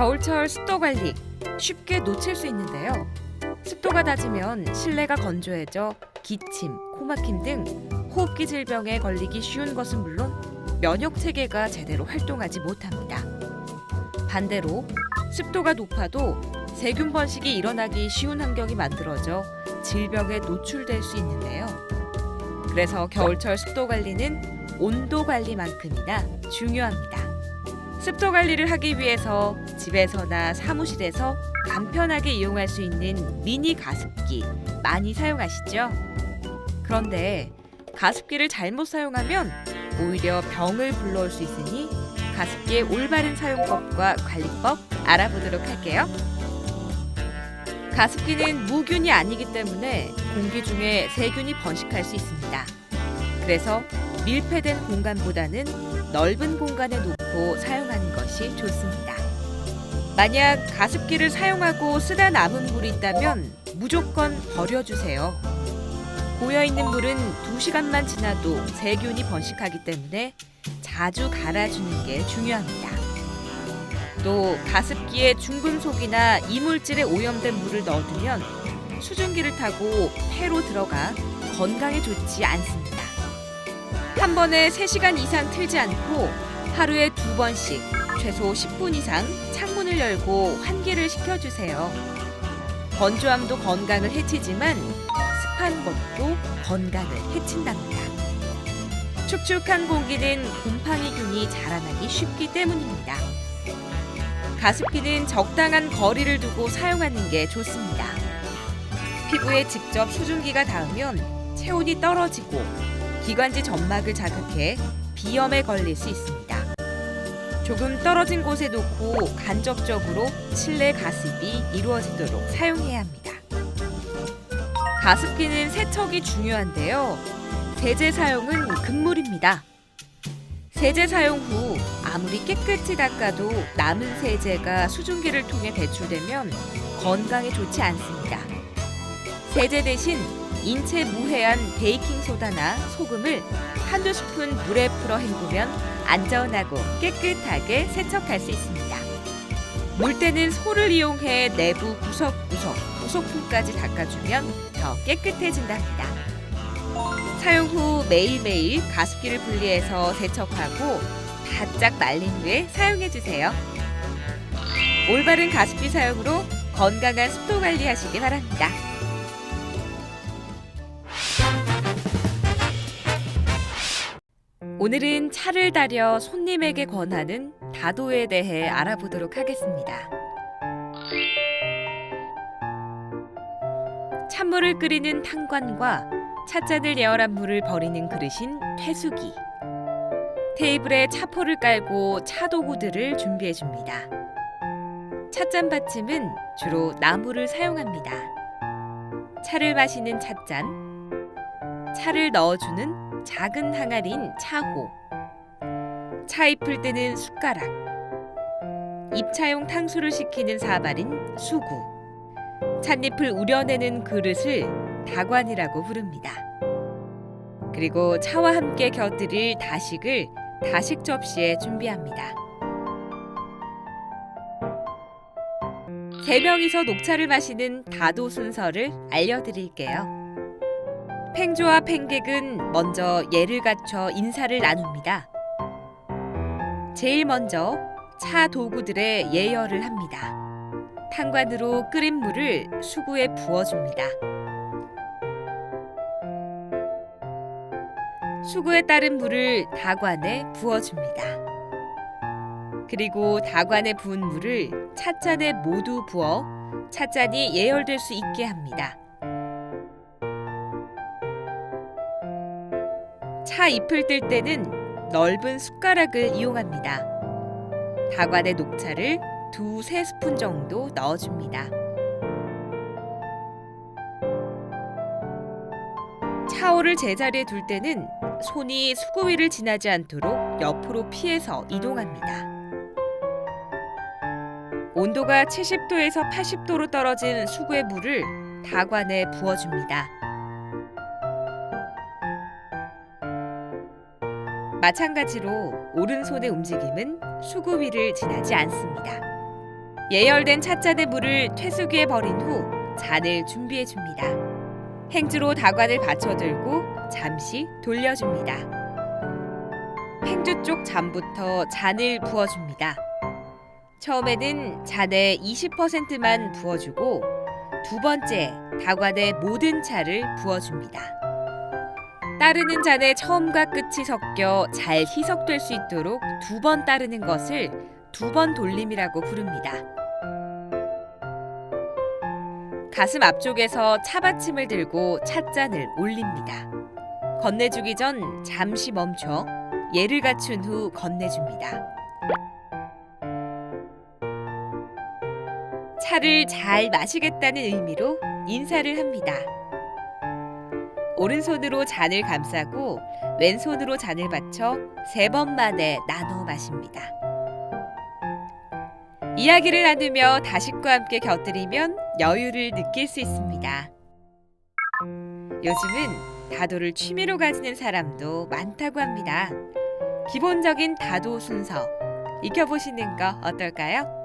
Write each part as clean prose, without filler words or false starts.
겨울철 습도 관리 쉽게 놓칠 수 있는데요. 습도가 낮으면 실내가 건조해져 기침, 코막힘 등 호흡기 질병에 걸리기 쉬운 것은 물론 면역 체계가 제대로 활동하지 못합니다. 반대로 습도가 높아도 세균 번식이 일어나기 쉬운 환경이 만들어져 질병에 노출될 수 있는데요. 그래서 겨울철 습도 관리는 온도 관리만큼이나 중요합니다. 습도 관리를 하기 위해서 집에서나 사무실에서 간편하게 이용할 수 있는 미니 가습기 많이 사용하시죠? 그런데 가습기를 잘못 사용하면 오히려 병을 불러올 수 있으니 가습기의 올바른 사용법과 관리법 알아보도록 할게요. 가습기는 무균이 아니기 때문에 공기 중에 세균이 번식할 수 있습니다. 그래서 밀폐된 공간보다는 넓은 공간에 놓고 사용하는 것이 좋습니다. 만약 가습기를 사용하고 쓰다 남은 물이 있다면 무조건 버려주세요. 고여있는 물은 2시간만 지나도 세균이 번식하기 때문에 자주 갈아주는 게 중요합니다. 또 가습기에 중금속이나 이물질에 오염된 물을 넣어두면 수증기를 타고 폐로 들어가 건강에 좋지 않습니다. 한 번에 3시간 이상 틀지 않고 하루에 2번씩 최소 10분 이상 창문을 열고 환기를 시켜주세요. 건조함도 건강을 해치지만 습한 것도 건강을 해친답니다. 축축한 공기는 곰팡이균이 자라나기 쉽기 때문입니다. 가습기는 적당한 거리를 두고 사용하는 게 좋습니다. 피부에 직접 수증기가 닿으면 체온이 떨어지고 기관지 점막을 자극해 비염에 걸릴 수 있습니다. 조금 떨어진 곳에 놓고 간접적으로 실내 가습이 이루어지도록 사용해야 합니다. 가습기는 세척이 중요한데요. 세제 사용은 금물입니다. 세제 사용 후 아무리 깨끗이 닦아도 남은 세제가 수증기를 통해 배출되면 건강에 좋지 않습니다. 세제 대신 인체 무해한 베이킹소다나 소금을 한두 스푼 물에 풀어 헹구면 안전하고 깨끗하게 세척할 수 있습니다. 물때는 소를 이용해 내부 구석구석 부속품까지 닦아주면 더 깨끗해진답니다. 사용 후 매일매일 가습기를 분리해서 세척하고 바짝 말린 후에 사용해주세요. 올바른 가습기 사용으로 건강한 습도 관리하시기 바랍니다. 오늘은 차를 달여 손님에게 권하는 다도에 대해 알아보도록 하겠습니다. 찬물을 끓이는 탕관과 찻잔을 예열한 물을 버리는 그릇인 퇴수기, 테이블에 차포를 깔고 차도구들을 준비해줍니다. 찻잔 받침은 주로 나무를 사용합니다. 차를 마시는 찻잔, 차를 넣어주는 작은 항아리인 차호, 차잎을 뜨는 숟가락, 입차용 탕수를 식히는 사발인 수구, 찻잎을 우려내는 그릇을 다관이라고 부릅니다. 그리고 차와 함께 곁들일 다식을 다식 접시에 준비합니다. 3명이서 녹차를 마시는 다도 순서를 알려드릴게요. 팽조와 팽객은 먼저 예를 갖춰 인사를 나눕니다. 제일 먼저 차 도구들의 예열을 합니다. 탕관으로 끓인 물을 수구에 부어줍니다. 수구에 따른 물을 다관에 부어줍니다. 그리고 다관에 부은 물을 찻잔에 모두 부어 찻잔이 예열될 수 있게 합니다. 차 잎을 뜰 때는 넓은 숟가락을 이용합니다. 다관에 녹차를 2-3스푼 정도 넣어줍니다. 차오를 제자리에 둘 때는 손이 수구 위를 지나지 않도록 옆으로 피해서 이동합니다. 온도가 70도에서 80도로 떨어진 수구의 물을 다관에 부어줍니다. 마찬가지로 오른손의 움직임은 수구 위를 지나지 않습니다. 예열된 찻잔의 물을 퇴수기에 버린 후 잔을 준비해 줍니다. 행주로 다관을 받쳐들고 잠시 돌려줍니다. 행주 쪽 잔부터 잔을 부어줍니다. 처음에는 잔의 20%만 부어주고 두 번째 다관의 모든 차를 부어줍니다. 따르는 잔의 처음과 끝이 섞여 잘 희석될 수 있도록 2번 따르는 것을 2번 돌림이라고 부릅니다. 가슴 앞쪽에서 차받침을 들고 찻잔을 올립니다. 건네주기 전 잠시 멈춰 예를 갖춘 후 건네줍니다. 차를 잘 마시겠다는 의미로 인사를 합니다. 오른손으로 잔을 감싸고 왼손으로 잔을 받쳐 3번 만에 나눠 마십니다. 이야기를 나누며 다식과 함께 곁들이면 여유를 느낄 수 있습니다. 요즘은 다도를 취미로 가지는 사람도 많다고 합니다. 기본적인 다도 순서 익혀보시는 거 어떨까요?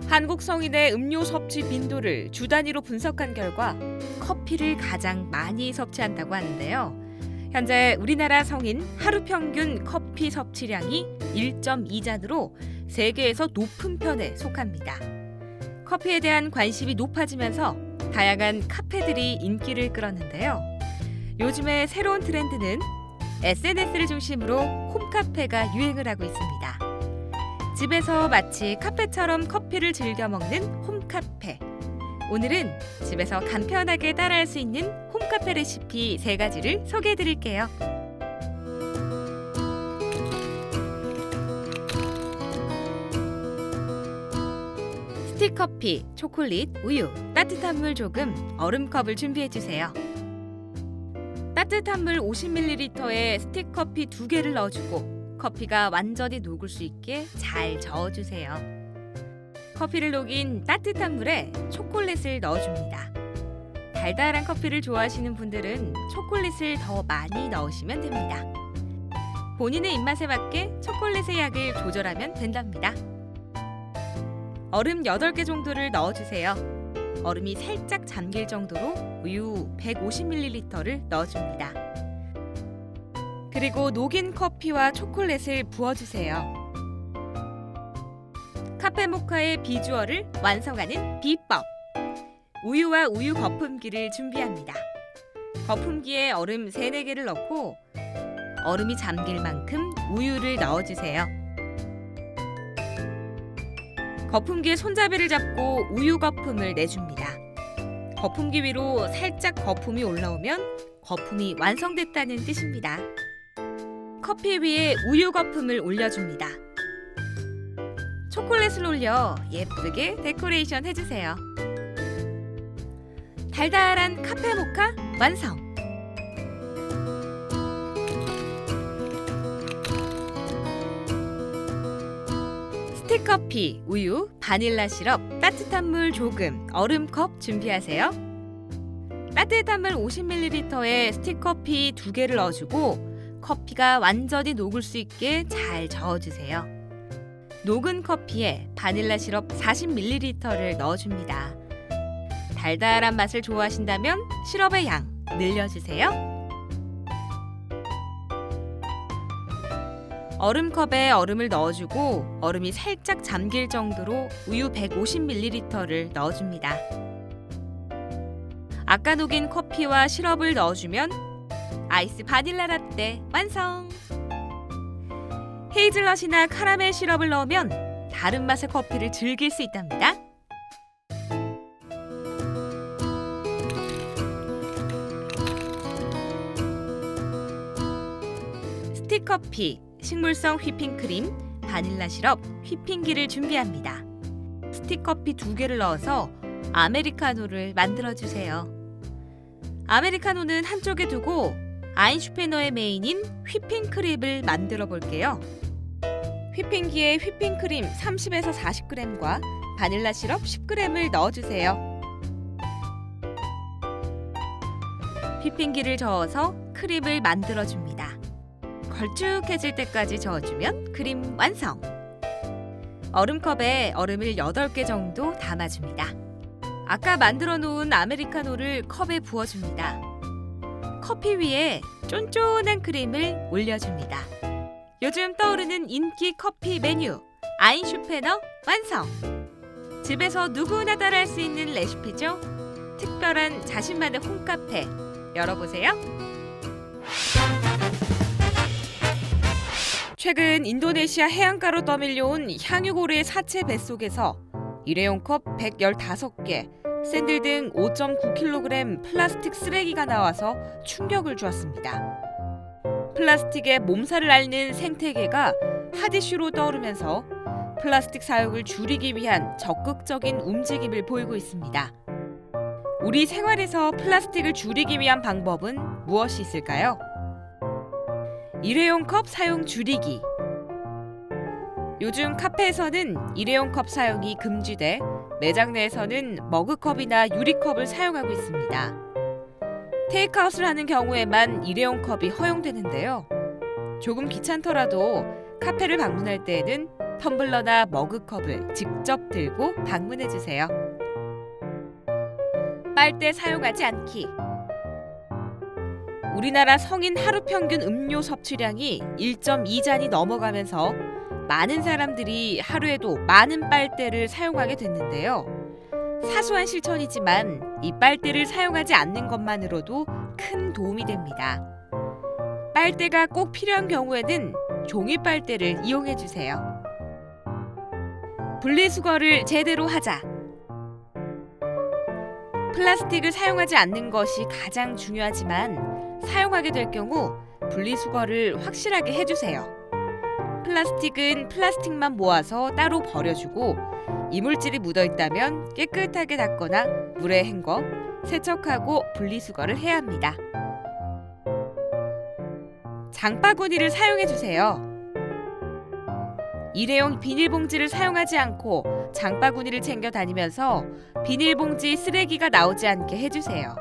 한국 성인의 음료 섭취 빈도를 주 단위로 분석한 결과 커피를 가장 많이 섭취한다고 하는데요. 현재 우리나라 성인 하루 평균 커피 섭취량이 1.2잔으로 세계에서 높은 편에 속합니다. 커피에 대한 관심이 높아지면서 다양한 카페들이 인기를 끌었는데요. 요즘의 새로운 트렌드는 SNS를 중심으로 홈카페가 유행을 하고 있습니다. 집에서 마치 카페처럼 커피를 즐겨 먹는 홈카페. 오늘은 집에서 간편하게 따라할 수 있는 홈카페 레시피 3가지를 소개해 드릴게요. 스틱커피, 초콜릿, 우유, 따뜻한 물 조금, 얼음컵을 준비해 주세요. 따뜻한 물 50ml에 스틱커피 2개를 넣어주고 커피가 완전히 녹을 수 있게 잘 저어주세요. 커피를 녹인 따뜻한 물에 초콜릿을 넣어줍니다. 달달한 커피를 좋아하시는 분들은 초콜릿을 더 많이 넣으시면 됩니다. 본인의 입맛에 맞게 초콜릿의 양을 조절하면 된답니다. 얼음 8개 정도를 넣어주세요. 얼음이 살짝 잠길 정도로 우유 150ml를 넣어줍니다. 그리고 녹인 커피와 초콜릿을 부어주세요. 카페모카의 비주얼을 완성하는 비법. 우유와 우유 거품기를 준비합니다. 거품기에 얼음 3-4개를 넣고 얼음이 잠길 만큼 우유를 넣어주세요. 거품기에 손잡이를 잡고 우유 거품을 내줍니다. 거품기 위로 살짝 거품이 올라오면 거품이 완성됐다는 뜻입니다. 커피 위에 우유 거품을 올려줍니다. 초콜릿을 올려 예쁘게 데코레이션 해주세요. 달달한 카페 모카 완성! 스틱커피, 우유, 바닐라 시럽, 따뜻한 물 조금, 얼음컵 준비하세요. 따뜻한 물 50ml에 스틱커피 2개를 넣어주고 커피가 완전히 녹을 수 있게 잘 저어주세요. 녹은 커피에 바닐라 시럽 40ml를 넣어줍니다. 달달한 맛을 좋아하신다면 시럽의 양 늘려주세요. 얼음컵에 얼음을 넣어주고 얼음이 살짝 잠길 정도로 우유 150ml를 넣어줍니다. 아까 녹인 커피와 시럽을 넣어주면 아이스 바닐라 라떼 완성! 헤이즐넛이나 카라멜 시럽을 넣으면 다른 맛의 커피를 즐길 수 있답니다. 스틱커피, 식물성 휘핑크림, 바닐라 시럽, 휘핑기를 준비합니다. 스틱커피 2개를 넣어서 아메리카노를 만들어주세요. 아메리카노는 한쪽에 두고 아인슈페너의 메인인 휘핑크림을 만들어 볼게요. 휘핑기에 휘핑크림 30에서 40g과 바닐라 시럽 10g을 넣어주세요. 휘핑기를 저어서 크림을 만들어줍니다. 걸쭉해질 때까지 저어주면 크림 완성! 얼음컵에 얼음을 8개 정도 담아줍니다. 아까 만들어 놓은 아메리카노를 컵에 부어줍니다. 커피 위에 쫀쫀한 크림을 올려줍니다. 요즘 떠오르는 인기 커피 메뉴 아인슈페너 완성! 집에서 누구나 따라할 수 있는 레시피죠? 특별한 자신만의 홈카페 열어보세요. 최근 인도네시아 해안가로 떠밀려온 향유고래의 사체 뱃속에서 일회용 컵 115개, 샌들 등 5.9kg 플라스틱 쓰레기가 나와서 충격을 주었습니다. 플라스틱의 몸살을 앓는 생태계가 핫 이슈로 떠오르면서 플라스틱 사용을 줄이기 위한 적극적인 움직임을 보이고 있습니다. 우리 생활에서 플라스틱을 줄이기 위한 방법은 무엇이 있을까요? 일회용 컵 사용 줄이기. 요즘 카페에서는 일회용 컵 사용이 금지돼 매장 내에서는 머그컵이나 유리컵을 사용하고 있습니다. 테이크아웃을 하는 경우에만 일회용 컵이 허용되는데요. 조금 귀찮더라도 카페를 방문할 때에는 텀블러나 머그컵을 직접 들고 방문해주세요. 빨대 사용하지 않기. 우리나라 성인 하루 평균 음료 섭취량이 1.2잔이 넘어가면서 많은 사람들이 하루에도 많은 빨대를 사용하게 됐는데요. 사소한 실천이지만 이 빨대를 사용하지 않는 것만으로도 큰 도움이 됩니다. 빨대가 꼭 필요한 경우에는 종이 빨대를 이용해 주세요. 분리수거를 제대로 하자. 플라스틱을 사용하지 않는 것이 가장 중요하지만 사용하게 될 경우 분리수거를 확실하게 해주세요. 플라스틱은 플라스틱만 모아서 따로 버려주고 이물질이 묻어있다면 깨끗하게 닦거나 물에 헹궈 세척하고 분리수거를 해야 합니다. 장바구니를 사용해주세요. 일회용 비닐봉지를 사용하지 않고 장바구니를 챙겨 다니면서 비닐봉지 쓰레기가 나오지 않게 해주세요.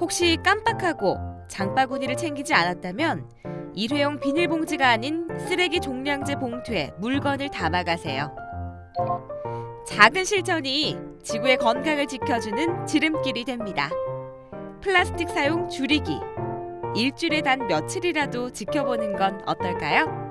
혹시 깜빡하고 장바구니를 챙기지 않았다면 일회용 비닐봉지가 아닌 쓰레기 종량제 봉투에 물건을 담아가세요. 작은 실천이 지구의 건강을 지켜주는 지름길이 됩니다. 플라스틱 사용 줄이기. 일주일에 단 며칠이라도 지켜보는 건 어떨까요?